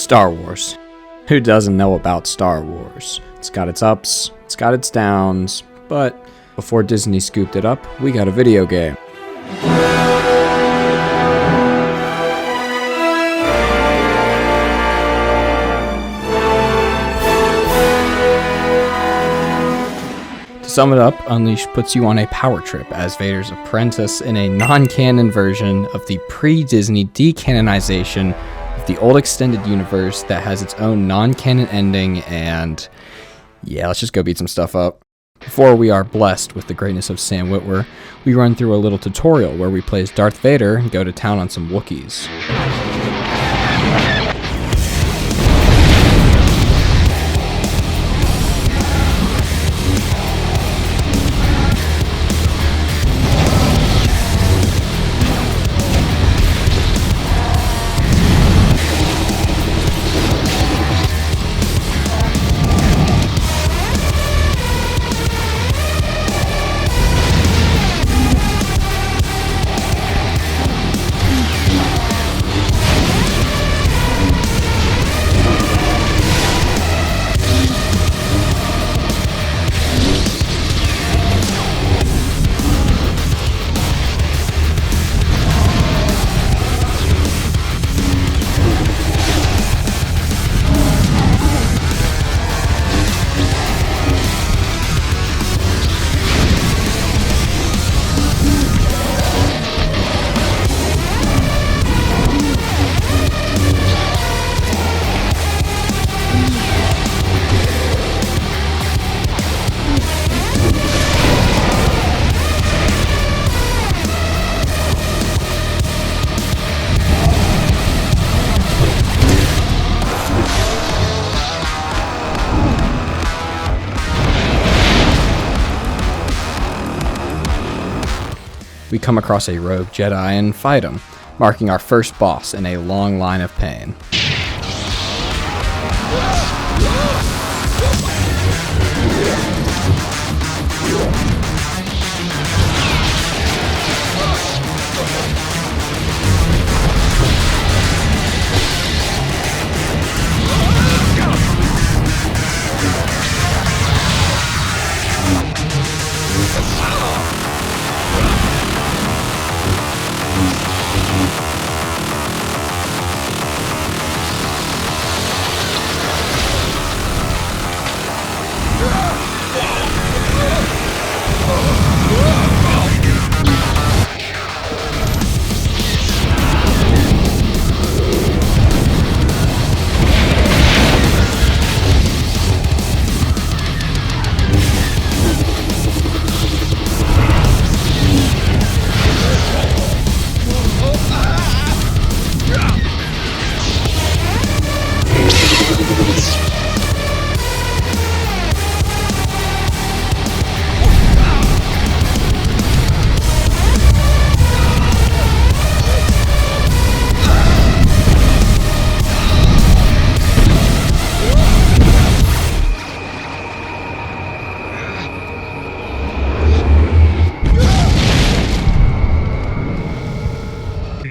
Star Wars. Who doesn't know about Star Wars? It's got its ups, it's got its downs, but before Disney scooped it up, we got a video game. To sum it up, Unleashed puts you on a power trip as Vader's apprentice in a non-canon version of the pre-Disney decanonization of the old extended universe that has its own non-canon ending, and yeah, let's just go beat some stuff up. Before we are blessed with the greatness of Sam Witwer, we run through a little tutorial where we play as Darth Vader and go to town on some Wookiees. We come across a rogue Jedi and fight him, marking our first boss in a long line of pain.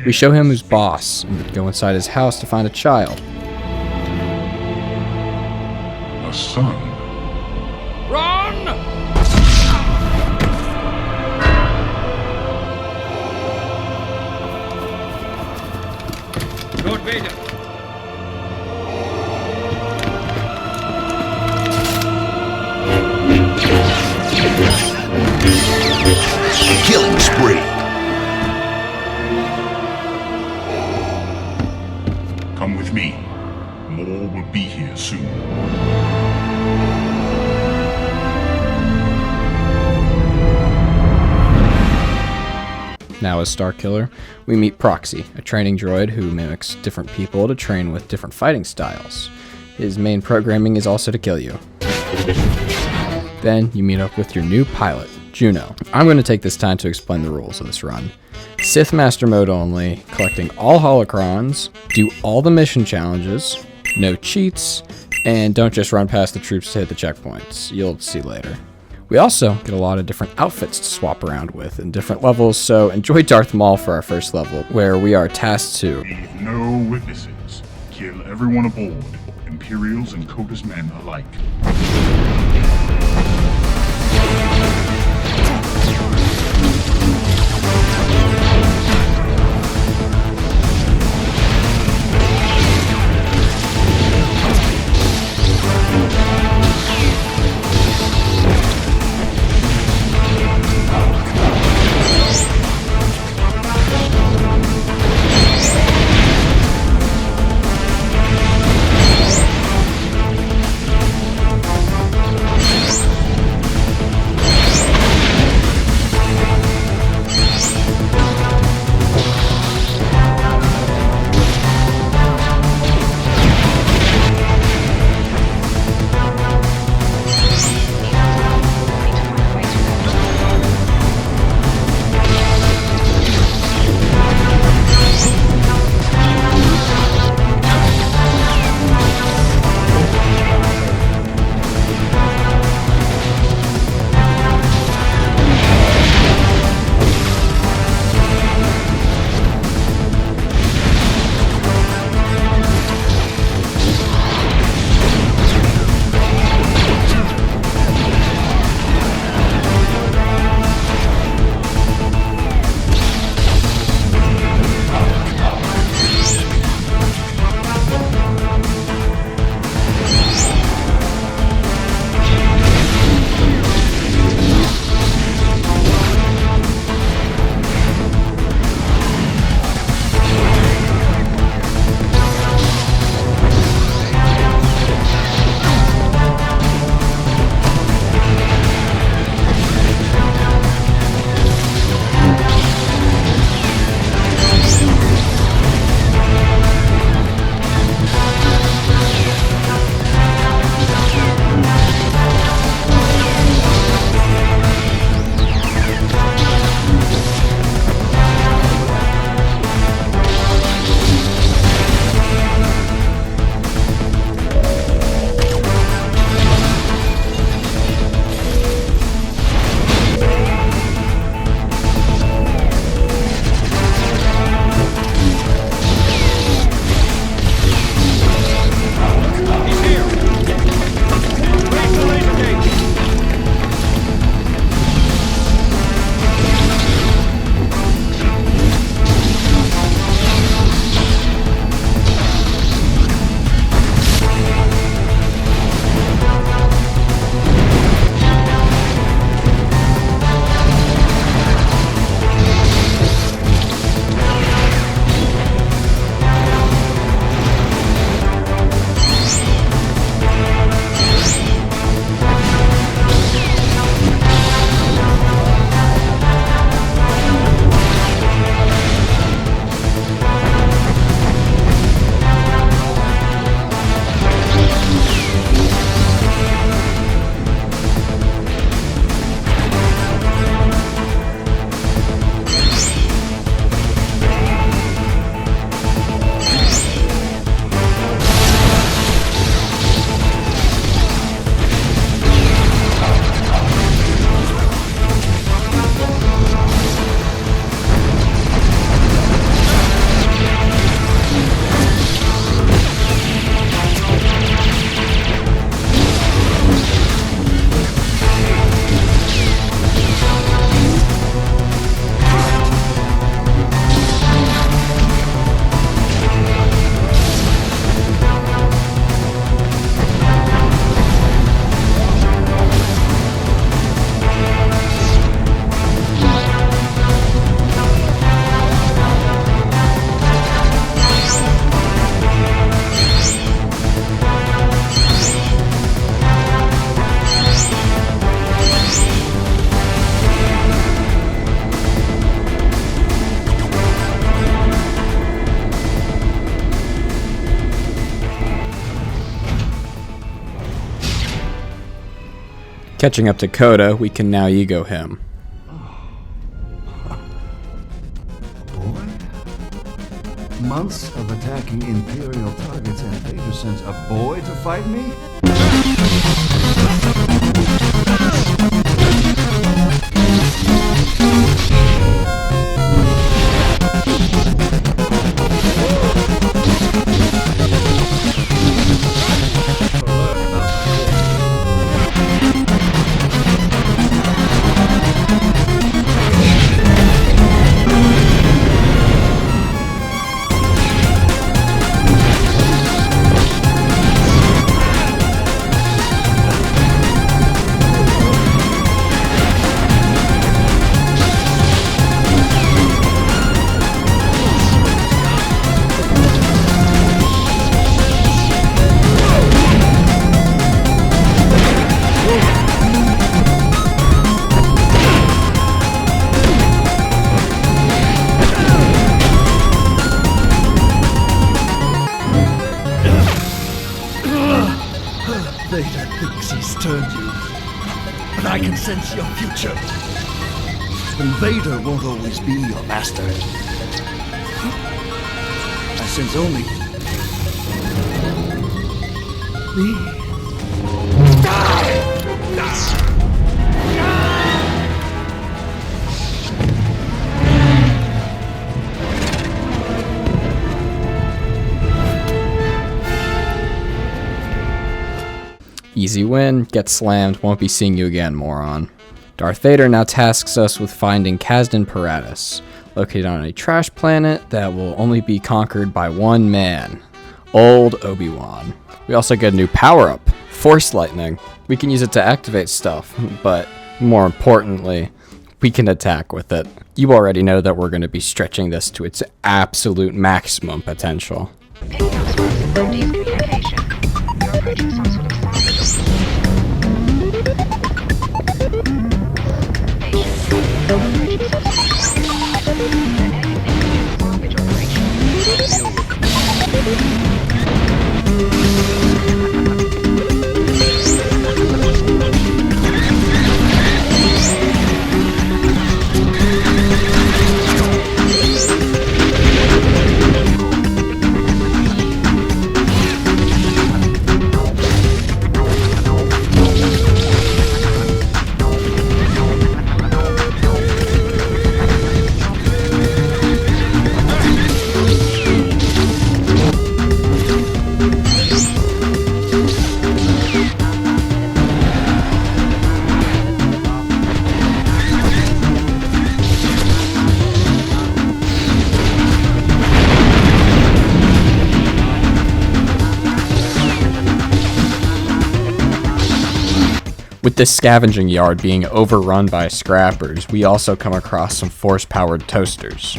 We show him who's boss, and we go inside his house to find a child. A son. Run! Lord Vader. Killing spree. Come with me. More will be here soon. Now as Starkiller, we meet Proxy, a training droid who mimics different people to train with different fighting styles. His main programming is also to kill you. Then you meet up with your new pilot, Juno. I'm going to take this time to explain the rules of this run. Sith Master mode only, collecting all holocrons, do all the mission challenges, no cheats, and don't just run past the troops to hit the checkpoints. You'll see later. We also get a lot of different outfits to swap around with in different levels, so enjoy Darth Maul for our first level, where we are tasked to Leave no witnesses. Kill everyone aboard, Imperials and Coda's men alike. Catching up to Coda, we can now ego him. Boy? Months of attacking Imperial targets and Vader sends a boy to fight me? Vader thinks he's turned you, but I can sense your future. And Vader won't always be your master. I sense only me. Easy win, get slammed, won't be seeing you again, moron. Darth Vader now tasks us with finding Kasdan Paratus, located on a trash planet that will only be conquered by one man, Old Obi-Wan. We also get a new power-up, Force Lightning. We can use it to activate stuff, but more importantly, we can attack with it. You already know that we're going to be stretching this to its absolute maximum potential. Picking up sources of communication. You're approaching some sort of With this scavenging yard being overrun by scrappers, we also come across some force-powered toasters.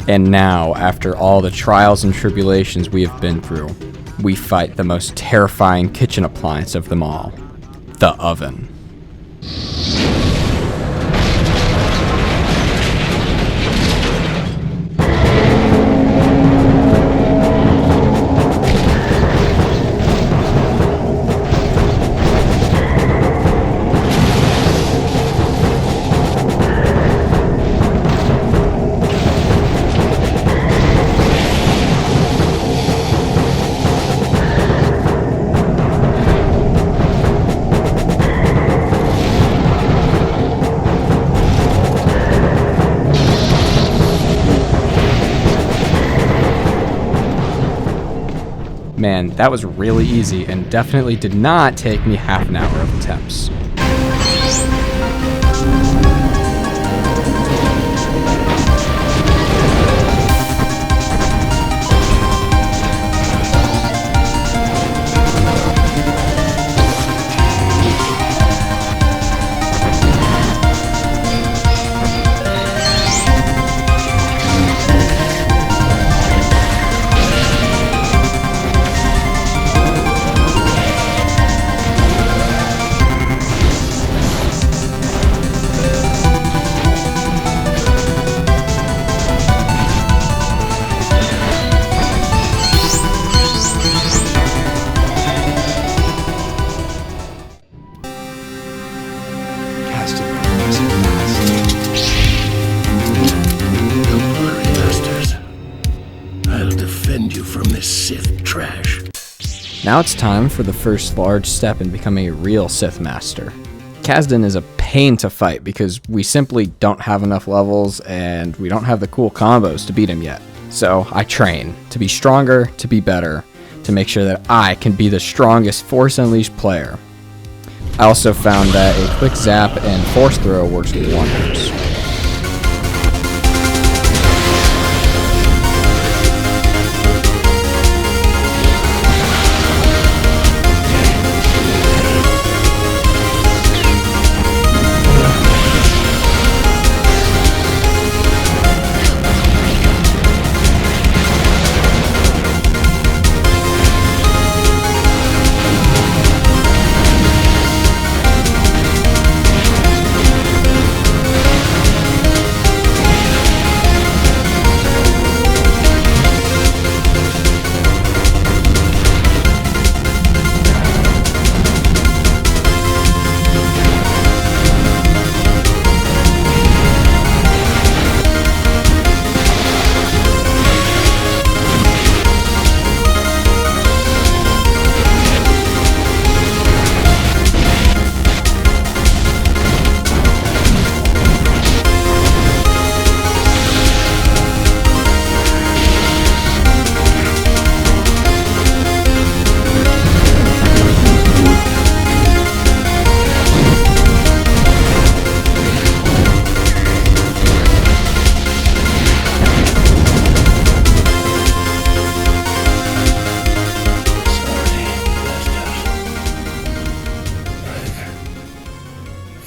And now, after all the trials and tribulations we have been through, we fight the most terrifying kitchen appliance of them all, the oven. Man, that was really easy and definitely did not take me half an hour of attempts. Now it's time for the first large step in becoming a real Sith Master. Kasdan is a pain to fight because we simply don't have enough levels and we don't have the cool combos to beat him yet. So I train to be stronger, to be better, to make sure that I can be the strongest Force Unleashed player. I also found that a quick zap and force throw works wonders.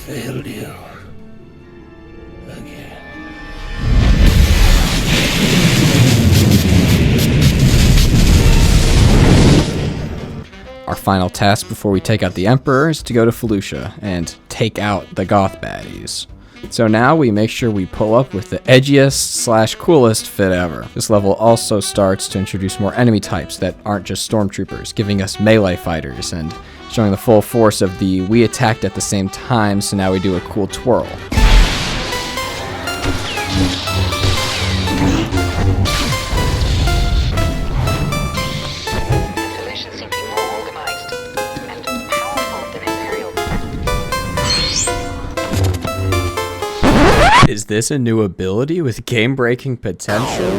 Failed you again. Our final task before we take out the Emperor is to go to Felucia and take out the goth baddies. So now we make sure we pull up with the edgiest / coolest fit ever. This level also starts to introduce more enemy types that aren't just stormtroopers, giving us melee fighters and showing the full force of the we attacked at the same time, so now we do a cool twirl. Felucia seem to be more organized and powerful than Imperial. Is this a new ability with game-breaking potential?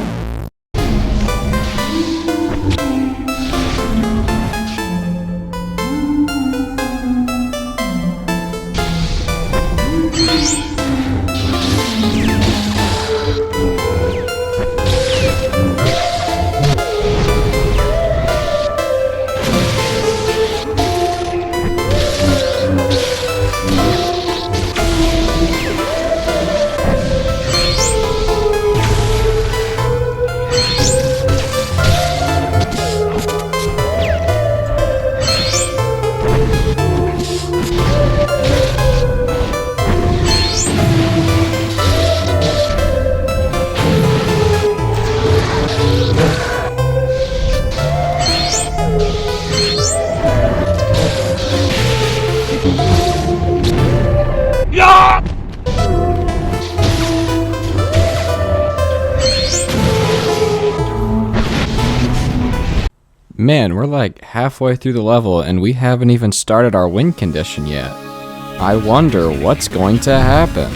Man, we're like halfway through the level and we haven't even started our win condition yet. I wonder what's going to happen.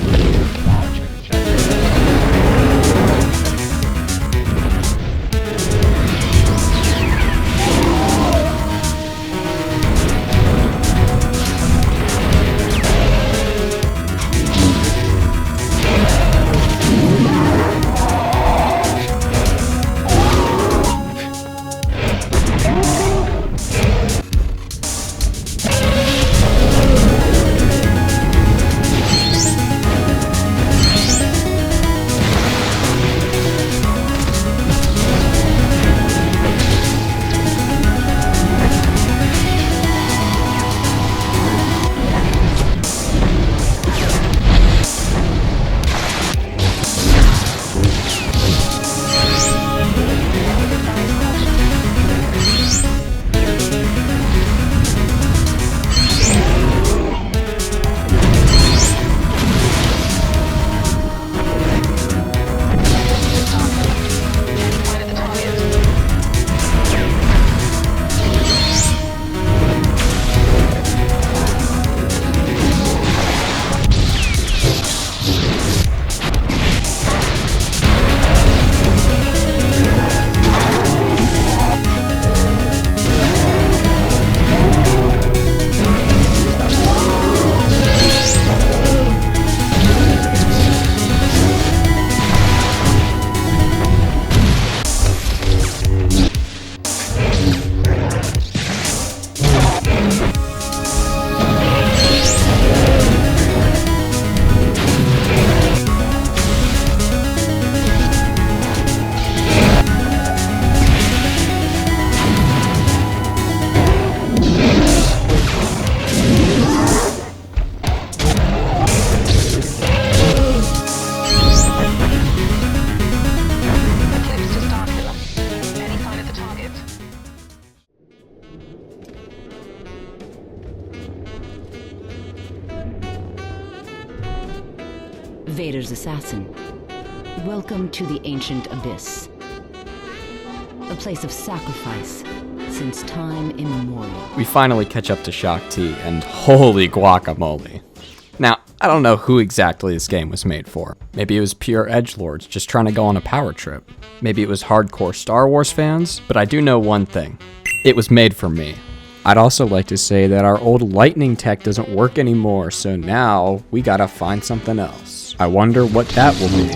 Vader's assassin. Welcome to the ancient abyss. A place of sacrifice since time immemorial. We finally catch up to Shaak Ti, and holy guacamole. Now, I don't know who exactly this game was made for. Maybe it was pure edgelords just trying to go on a power trip. Maybe it was hardcore Star Wars fans, but I do know one thing. It was made for me. I'd also like to say that our old lightning tech doesn't work anymore, so now we gotta find something else. I wonder what that will be.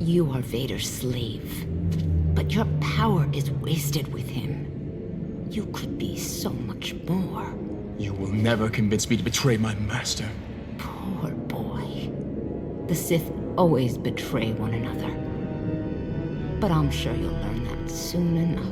You are Vader's slave, but your power is wasted with him. You could be so much more. You will never convince me to betray my master. Poor boy. The Sith always betray one another. But I'm sure you'll learn that soon enough.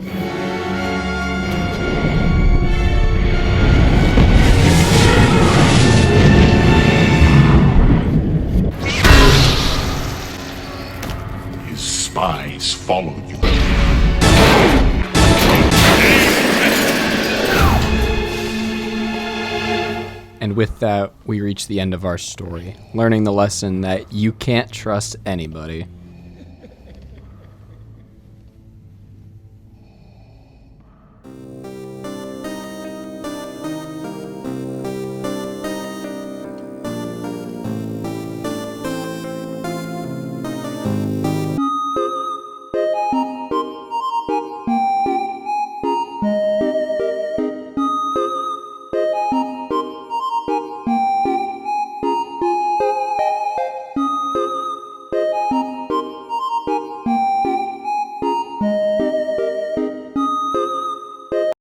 Spies follow you. with that, we reach the end of our story, learning the lesson that you can't trust anybody.